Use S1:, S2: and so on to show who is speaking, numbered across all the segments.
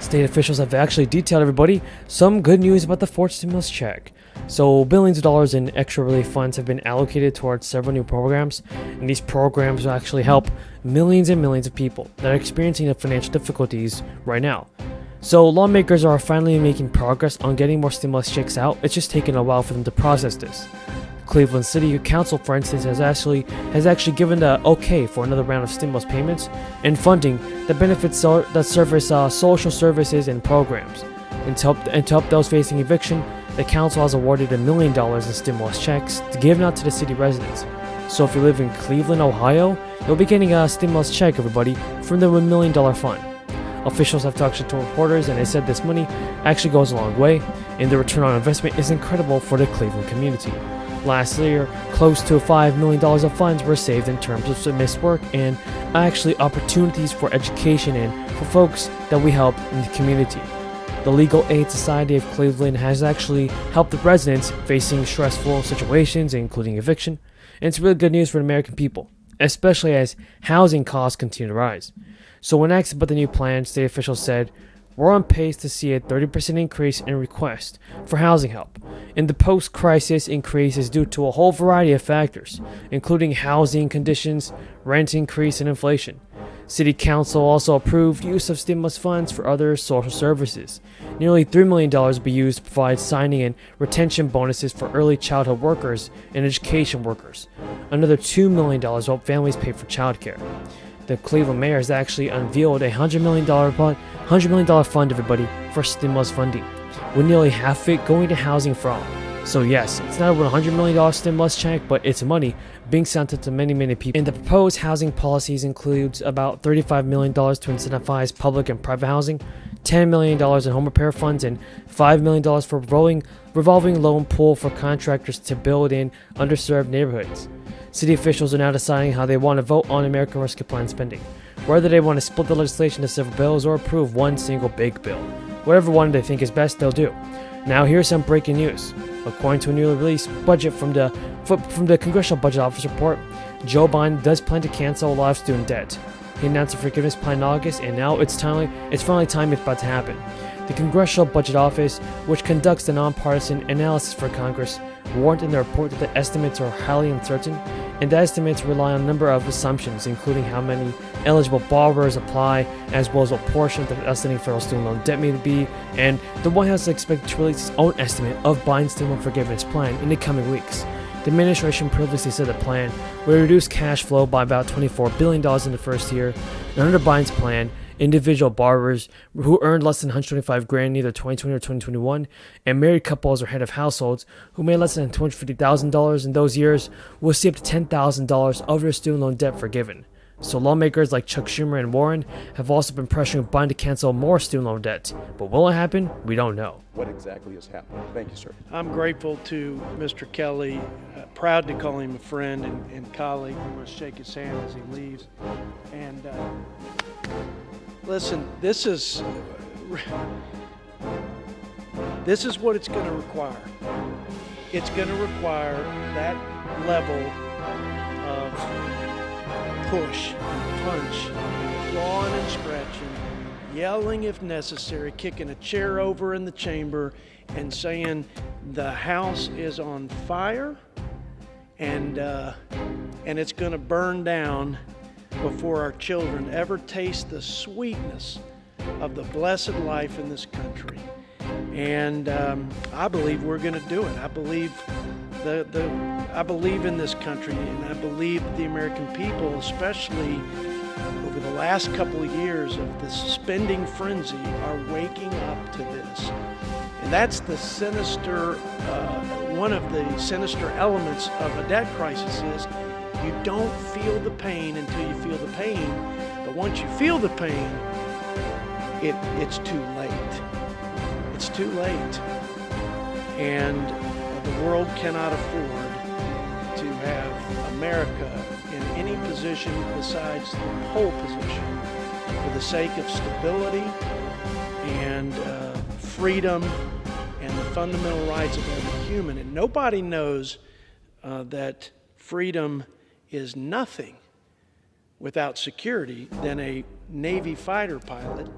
S1: State officials have actually detailed everybody some good news about the fourth stimulus check. So billions of dollars in extra relief funds have been allocated towards several new programs, and these programs will actually help millions and millions of people that are experiencing the financial difficulties right now. So lawmakers are finally making progress on getting more stimulus checks out. It's just taken a while for them to process this. Cleveland City Council, for instance, has actually given the okay for another round of stimulus payments and funding that benefits that service social services and programs. And to help those facing eviction, the council has awarded $1 million in stimulus checks to give out to the city residents. So if you live in Cleveland, Ohio, you'll be getting a stimulus check, everybody, from the $1 million fund. Officials have talked to reporters, and they said this money actually goes a long way, and the return on investment is incredible for the Cleveland community. Last year, close to $5 million of funds were saved in terms of missed work and actually opportunities for education and for folks that we help in the community. The Legal Aid Society of Cleveland has actually helped the residents facing stressful situations, including eviction, and it's really good news for the American people, especially as housing costs continue to rise. So when asked about the new plan, state officials said, "We're on pace to see a 30% increase in requests for housing help, and the post-crisis increase is due to a whole variety of factors, including housing conditions, rent increase, and inflation." City Council also approved use of stimulus funds for other social services. Nearly $3 million will be used to provide signing and retention bonuses for early childhood workers and education workers. Another $2 million will help families pay for childcare. The Cleveland mayor has actually unveiled a $100 million fund, everybody, for stimulus funding, with nearly half of it going to housing for all. So yes, it's not a $100 million stimulus check, but it's money being sent to many, many people. And the proposed housing policies includes about $35 million to incentivize public and private housing, $10 million in home repair funds, and $5 million for revolving loan pool for contractors to build in underserved neighborhoods. City officials are now deciding how they want to vote on American Rescue Plan spending, whether they want to split the legislation into several bills or approve one single big bill. Whatever one they think is best, they'll do. Now here's some breaking news. According to a newly released budget from the Congressional Budget Office report, Joe Biden does plan to cancel a lot of student debt. He announced a forgiveness plan in August, and now it's finally time it's about to happen. The Congressional Budget Office, which conducts the nonpartisan analysis for Congress, warned in the report that the estimates are highly uncertain, and the estimates rely on a number of assumptions, including how many eligible borrowers apply, as well as what portion of the outstanding federal student loan debt may be, and the White House is expected to release its own estimate of Biden's student loan forgiveness plan in the coming weeks. The administration previously said the plan would reduce cash flow by about $24 billion in the first year, and under Biden's plan, individual borrowers who earned less than $125,000 in either 2020 or 2021, and married couples or head of households who made less than $250,000 in those years will see up to $10,000 of their student loan debt forgiven. So lawmakers like Chuck Schumer and Warren have also been pressuring Biden to cancel more student loan debt. But will it happen? We don't know.
S2: What exactly is happening? Thank you, sir.
S3: I'm grateful to Mr. Kelly, proud to call him a friend and colleague. I'm going to shake his hand as he leaves. And listen, this is what it's going to require. It's going to require that level of push, punch, clawing and scratching, yelling if necessary, kicking a chair over in the chamber and saying the house is on fire and it's going to burn down before our children ever taste the sweetness of the blessed life in this country. And I believe we're going to do it. I believe I believe in this country, and I believe the American people, especially over the last couple of years of the spending frenzy, are waking up to this. And that's the sinister, one of the sinister elements of a debt crisis is you don't feel the pain until you feel the pain. But once you feel the pain, it's too late. It's too late. And the world cannot afford to have America in any position besides the pole position for the sake of stability and freedom and the fundamental rights of every human. And nobody knows that freedom is nothing without security than a Navy fighter pilot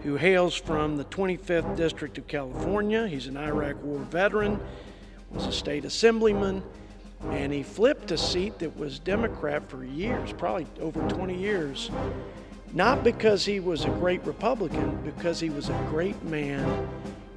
S3: who hails from the 25th District of California. He's an Iraq War veteran, was a state assemblyman, and he flipped a seat that was Democrat for years, probably over 20 years. Not because he was a great Republican, because he was a great man,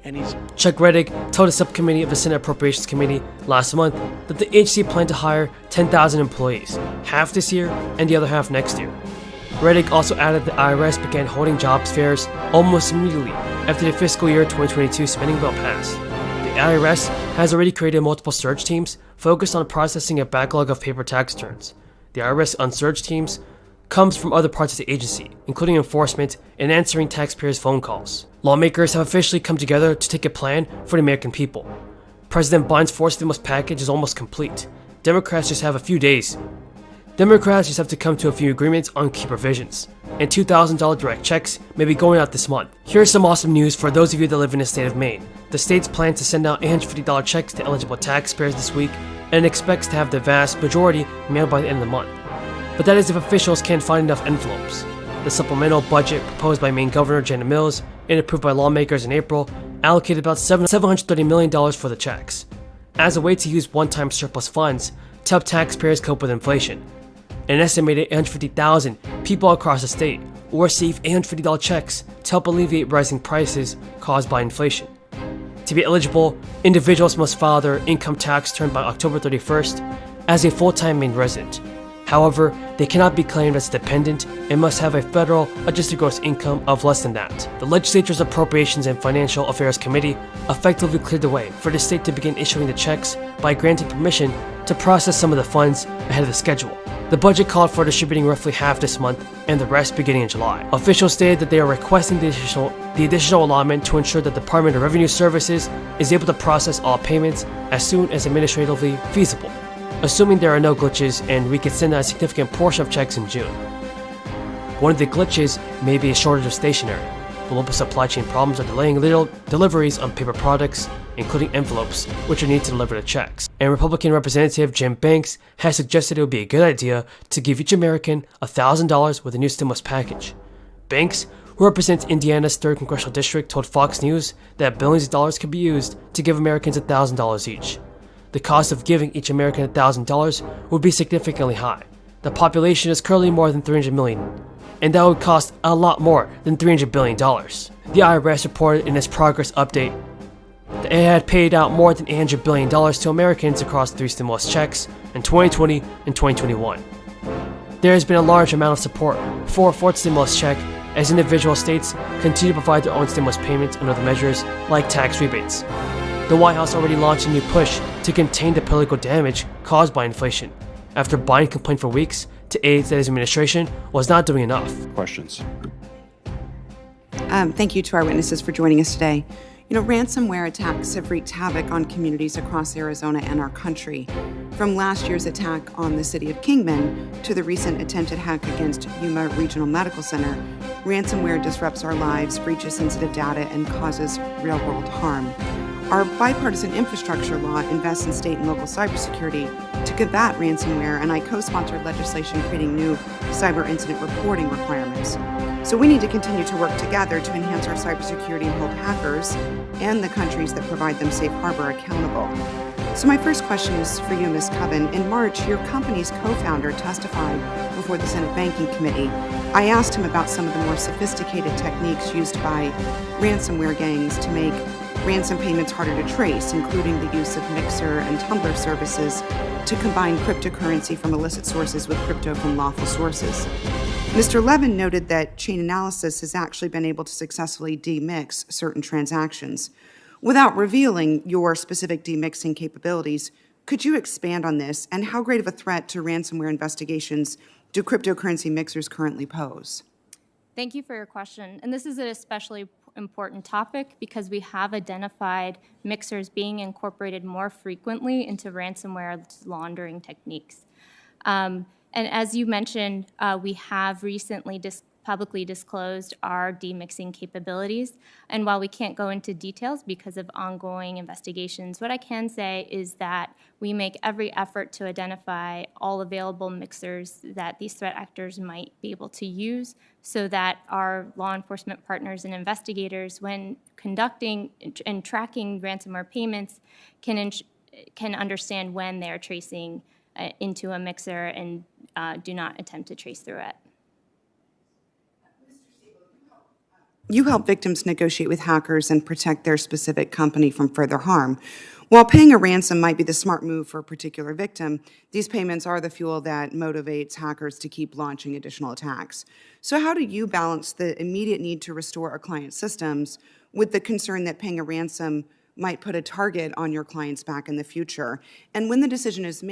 S3: and he's...
S1: Chuck Reddick told a subcommittee of the Senate Appropriations Committee last month that the agency planned to hire 10,000 employees, half this year and the other half next year. Reddick also added the IRS began holding jobs fairs almost immediately after the fiscal year 2022 spending bill passed. The IRS has already created multiple search teams focused on processing a backlog of paper tax returns. The IRS on search teams comes from other parts of the agency, including enforcement and answering taxpayers' phone calls. Lawmakers have officially come together to take a plan for the American people. President Biden's fourth stimulus package is almost complete. Democrats just have a few days. Democrats just have to come to a few agreements on key provisions, and $2,000 direct checks may be going out this month. Here's some awesome news for those of you that live in the state of Maine. The state's plans to send out $850 checks to eligible taxpayers this week and expects to have the vast majority mailed by the end of the month. But that is if officials can't find enough envelopes. The supplemental budget proposed by Maine Governor Janet Mills and approved by lawmakers in April allocated about $730 million for the checks, as a way to use one-time surplus funds to help taxpayers cope with inflation. An estimated 850,000 people across the state will receive $850 checks to help alleviate rising prices caused by inflation. To be eligible, individuals must file their income tax return by October 31st as a full-time Maine resident. However, they cannot be claimed as dependent and must have a federal adjusted gross income of less than that. The legislature's Appropriations and Financial Affairs Committee effectively cleared the way for the state to begin issuing the checks by granting permission to process some of the funds ahead of the schedule. The budget called for distributing roughly half this month and the rest beginning in July. Officials stated that they are requesting the additional allotment to ensure that the Department of Revenue Services is able to process all payments as soon as administratively feasible, assuming there are no glitches and we can send out a significant portion of checks in June. One of the glitches may be a shortage of stationery. Global supply chain problems are delaying deliveries on paper products, including envelopes, which are needed to deliver the checks. And Republican Representative Jim Banks has suggested it would be a good idea to give each American $1,000 with a new stimulus package. Banks, who represents Indiana's 3rd Congressional District, told Fox News that billions of dollars could be used to give Americans $1,000 each. The cost of giving each American $1,000 would be significantly high. The population is currently more than 300 million, and that would cost a lot more than $300 billion. The IRS reported in its progress update that it had paid out more than $800 billion to Americans across 3 stimulus checks in 2020 and 2021. There has been a large amount of support for a 4th stimulus check as individual states continue to provide their own stimulus payments and other measures like tax rebates. The White House already launched a new push to contain the political damage caused by inflation, after Biden complained for weeks to aides that his administration was not doing enough.
S2: Questions?
S4: Thank you to our witnesses for joining us today. Ransomware attacks have wreaked havoc on communities across Arizona and our country. From last year's attack on the city of Kingman to the recent attempted hack against Yuma Regional Medical Center, ransomware disrupts our lives, breaches sensitive data, and causes real-world harm. Our bipartisan infrastructure law invests in state and local cybersecurity to combat ransomware, and I co-sponsored legislation creating new cyber incident reporting requirements. So we need to continue to work together to enhance our cybersecurity and hold hackers and the countries that provide them safe harbor accountable. So my first question is for you, Ms. Coven. In March, your company's co-founder testified before the Senate Banking Committee. I asked him about some of the more sophisticated techniques used by ransomware gangs to make ransom payments harder to trace, including the use of Mixer and Tumblr services to combine cryptocurrency from illicit sources with crypto from lawful sources. Mr. Levin noted that chain analysis has actually been able to successfully demix certain transactions. Without revealing your specific demixing capabilities, could you expand on this, and how great of a threat to ransomware investigations do cryptocurrency mixers currently pose?
S5: Thank you for your question. And this is an especially important topic because we have identified mixers being incorporated more frequently into ransomware laundering techniques. And as you mentioned, we have recently publicly disclosed our demixing capabilities. And while we can't go into details because of ongoing investigations, what I can say is that we make every effort to identify all available mixers that these threat actors might be able to use so that our law enforcement partners and investigators, when conducting and tracking ransomware payments, can understand when they're tracing into a mixer and do not attempt to trace through it.
S4: You help victims negotiate with hackers and protect their specific company from further harm. While paying a ransom might be the smart move for a particular victim, these payments are the fuel that motivates hackers to keep launching additional attacks. So how do you balance the immediate need to restore a client's systems with the concern that paying a ransom might put a target on your client's back in the future? And when the decision is made,